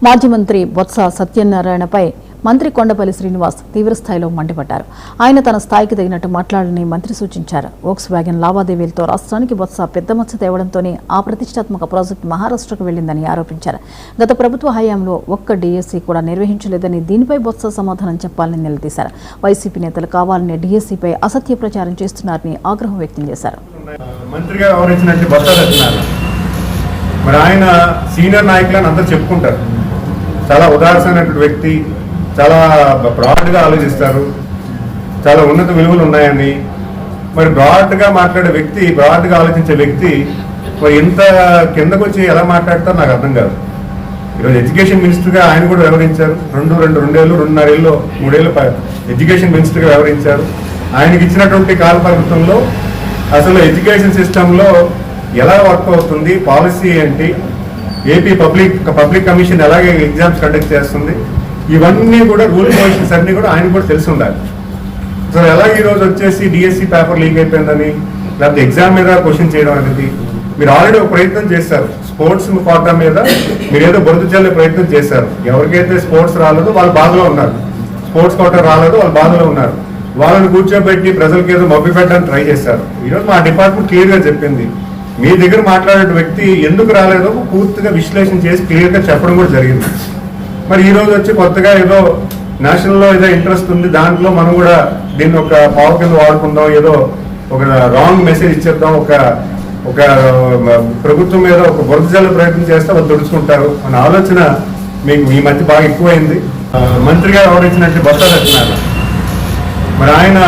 మాజీ మంత్రి బొత్స సత్యనారాయణపై మంత్రి కొండపల్లి శ్రీనివాస్ తీవ్రస్థాయిలో మండిపడ్డారు. ఆయన తన స్థాయికి తగినట్టు మాట్లాడాలని మంత్రి సూచించారు. వోక్స్ వ్యాగన్ లావాదేవీలతో రాష్ట్రానికి బొత్స పెద్ద మచ్చ తేవడంతోనే ఆ ప్రతిష్టాత్మక ప్రాజెక్టు మహారాష్ట్రకు వెళ్లిందని ఆరోపించారు. గత ప్రభుత్వ హయాంలో ఒక్క డీఎస్సీ కూడా నిర్వహించలేదని, దీనిపై బొత్స సమాధానం చెప్పాలని నిలదీశారు. వైసీపీ నేతలు కావాలని డీఎస్సీపై అసత్య ప్రచారం చేస్తున్నారని ఆగ్రహం వ్యక్తం చేశారు. మంత్రిగా వ్యవహరించినట్టు బొత్స సత్యనారాయణ మరి ఆయన సీనియర్ నాయకులని అందరూ చెప్పుకుంటారు. చాలా ఉదాసమైనటువంటి వ్యక్తి, చాలా బ్రాడ్గా ఆలోచిస్తారు, చాలా ఉన్నత విలువలు ఉన్నాయని. మరి బ్రాడ్గా మాట్లాడే వ్యక్తి, బ్రాడ్గా ఆలోచించే వ్యక్తి మరి ఇంత కిందకు వచ్చి ఎలా మాట్లాడతారో నాకు అర్థం కాదు. ఈరోజు ఎడ్యుకేషన్ మినిస్టర్గా ఆయన కూడా వ్యవహరించారు. రెండున్నరేళ్ళు 3 ఏళ్ళు ఎడ్యుకేషన్ మినిస్టర్గా వ్యవహరించారు. ఆయనకి ఇచ్చినటువంటి కాలపరిమితంలో అసలు ఎడ్యుకేషన్ సిస్టంలో ఎలా వర్క్ అవుతుంది, పాలసీ ఏంటి, ఏపీ పబ్లిక్ కమిషన్ ఎలాగే ఎగ్జామ్స్ కండక్ట్ చేస్తుంది, ఇవన్నీ కూడా రూల్ పొజిషన్స్ అన్నీ కూడా ఆయన కూడా తెలిసి ఉండాలి. సో ఎలాగ ఈరోజు వచ్చేసి డిఎస్సి పేపర్ లీక్ అయిపోయిందని, లేకపోతే ఎగ్జామ్ మీద క్వశ్చన్ చేయడం అనేది, మీరు ఆల్రెడీ ఒక ప్రయత్నం చేశారు. స్పోర్ట్స్ కోటా మీద మీరు ఏదో బురద చల్లే ప్రయత్నం చేశారు. ఎవరికైతే స్పోర్ట్స్ రాలేదో వాళ్ళు బాధలో ఉన్నారు, స్పోర్ట్స్ కోటా రాలేదో వాళ్ళు బాధలో ఉన్నారు. వాళ్ళని కూర్చోబెట్టి ప్రజలకి ఏదో మభ్య పెట్టడానికి ట్రై చేశారు. ఈరోజు మా డిపార్ట్మెంట్ క్లియర్గా చెప్పింది, మీ దగ్గర మాట్లాడే వ్యక్తి ఎందుకు రాలేదో పూర్తిగా విశ్లేషణ చేసి క్లియర్గా చెప్పడం కూడా జరిగింది. మరి ఈ రోజు వచ్చి కొత్తగా ఏదో నేషనల్లో ఏదో ఇంట్రెస్ట్ ఉంది, దాంట్లో మనం కూడా దీన్ని ఒక పావు కింద వాడుకుందాం, ఏదో ఒక రాంగ్ మెసేజ్ ఇచ్చేద్దాం, ఒక ప్రభుత్వం మీద ఒక బురద జల్లే ప్రయత్నం చేస్తే వాళ్ళు తుడుచుకుంటారు అనే ఆలోచన మీకు ఈ మధ్య బాగా ఎక్కువైంది. మంత్రిగా వ్యవహరించినట్టు బొత్స సత్యనారాయణ మరి ఆయన